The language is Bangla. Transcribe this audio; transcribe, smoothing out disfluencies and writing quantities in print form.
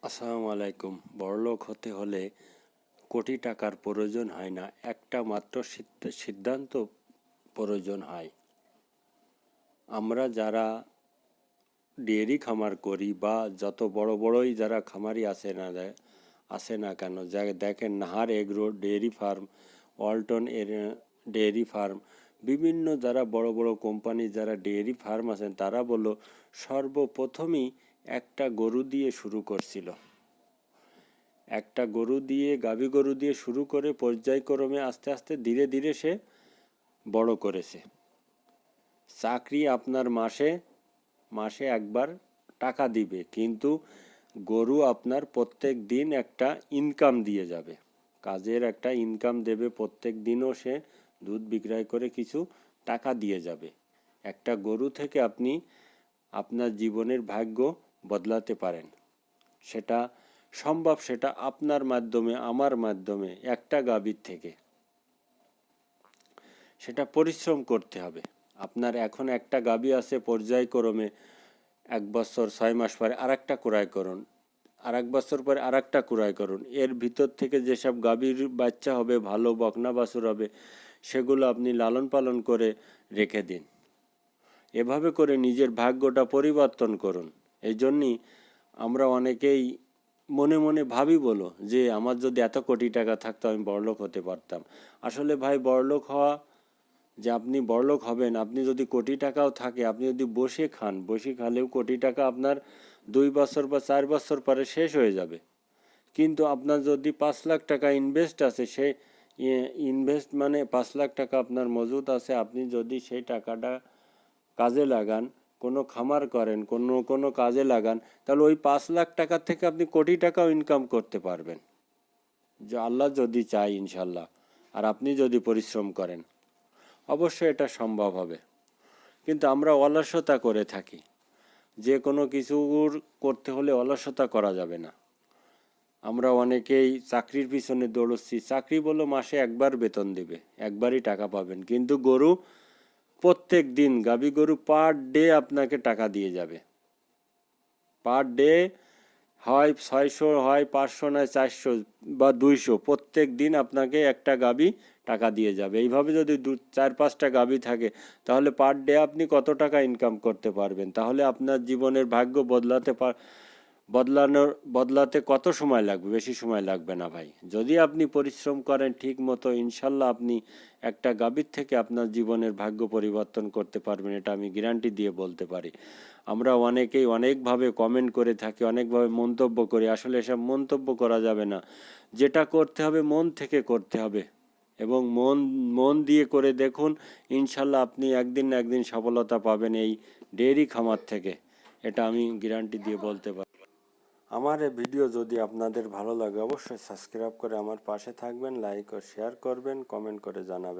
আসসালামু আলাইকুম। বড়লোক হতে হলে কোটি টাকার প্রয়োজন হয় না, একটা মাত্র সিদ্ধান্ত প্রয়োজন হয়। আমরা যারা ডেয়ারি খামার করি বা যত বড় বড়ই যারা খামারি আসে না কেন, যা দেখেন Nahar agro dairy farm, Walton dairy farm, বিভিন্ন যারা বড় বড় কোম্পানি যারা ডেয়ারি ফার্ম আছেন তারা বলল সর্বপ্রথমই একটা গরু দিয়ে শুরু করছিল। একটা গরু দিয়ে গাভী গরু দিয়ে শুরু করে পর্যায়ক্রমে আস্তে আস্তে ধীরে ধীরে সে বড় করেছে। চাকরি আপনার মাসে মাসে একবার টাকা দিবে, কিন্তু গরু আপনার প্রত্যেক দিন একটা ইনকাম দিয়ে যাবে, কাজের একটা ইনকাম দেবে। প্রত্যেক দিনও সে দুধ বিক্রয় করে কিছু টাকা দিয়ে যাবে। একটা গরু থেকে আপনি আপনার জীবনের ভাগ্য বদলাতে পারেন। সেটা সম্ভব, সেটা আপনার মাধ্যমে, আমার মাধ্যমে, একটা গাভীর থেকে। সেটা পরিশ্রম করতে হবে। আপনার এখন একটা গাভী আছে, পর্যায়ক্রমে 1 বছর 6 মাস পরে আরেকটা ক্রয় করুন, আর 1 বছর পরে আরেকটা ক্রয় করুন। এর ভিতর থেকে যেসব গাভীর বাচ্চা হবে, ভালো বকনা বাছুর হবে, সেগুলো আপনি লালন পালন করে রেখে দিন। এভাবে করে নিজের ভাগ্যটা পরিবর্তন করুন। এই জন্যই আমরা অনেকেই মনে মনে ভাবি বলো যে আমার যদি এত কোটি টাকা থাকতো আমি বড়লোক হতে পারতাম। আসলে ভাই, বড়লোক হওয়া, যে আপনি বড়লোক হবেন, আপনি যদি কোটি টাকাও থাকে, আপনি যদি বসে খান, বসে খালেও কোটি টাকা আপনার 2 বছর বা 4 বছর পরে শেষ হয়ে যাবে। কিন্তু আপনার যদি 5 লাখ টাকা ইনভেস্ট আছে, সেই ইনভেস্ট মানে 5 লাখ টাকা আপনার মজুদ আছে, আপনি যদি সেই টাকাটা কাজে লাগান, কোনো খামার করেন, কোনো কাজে লাগান, তাহলে ওই 5 লাখ টাকার থেকে আপনি কোটি টাকাও ইনকাম করতে পারবেন, যে আল্লাহ যদি চায় ইনশাল্লাহ। আর আপনি যদি পরিশ্রম করেন, অবশ্যই এটা সম্ভব হবে। কিন্তু আমরা অলসতা করে থাকি। যে কোনো কিছুর করতে হলে অলসতা করা যাবে না। আমরা অনেকেই চাকরির পিছনে দৌড়চ্ছি। চাকরি বললো মাসে একবার বেতন দেবে, একবারই টাকা পাবেন, কিন্তু গরু প্রত্যেক দিন, গাভী গরু পার ডে আপনাকে টাকা দিয়ে যাবে। পার ডে হয় 600, হয় 500, নয় 400 বা 200, প্রত্যেক দিন আপনাকে একটা গাভী টাকা দিয়ে যাবে। এইভাবে যদি 4-5টা গাভী থাকে, তাহলে পার ডে আপনি কত টাকা ইনকাম করতে পারবেন? তাহলে আপনার জীবনের ভাগ্য বদলাতে কত সময় লাগবে? বেশি সময় লাগবে না ভাই। যদি আপনি পরিশ্রম করেন ঠিক মতো, ইনশাল্লাহ আপনি একটা গাভীর থেকে আপনার জীবনের ভাগ্য পরিবর্তন করতে পারবেন, এটা আমি গ্যারান্টি দিয়ে বলতে পারি। আমরা অনেকেই অনেকভাবে কমেন্ট করে থাকি, অনেকভাবে মন্তব্য করি। আসলে এসব মন্তব্য করা যাবে না। যেটা করতে হবে মন থেকে করতে হবে, এবং মন দিয়ে করে দেখুন, ইনশাল্লাহ আপনি একদিন না একদিন সফলতা পাবেন এই ডেয়ারি খামার থেকে। এটা আমি গ্যারান্টি দিয়ে বলতে পারি। আমার এই ভিডিও যদি আপনাদের ভালো লাগে, অবশ্যই সাবস্ক্রাইব করে আমার পাশে থাকবেন, লাইক ও শেয়ার করবেন, কমেন্ট করে জানাবেন।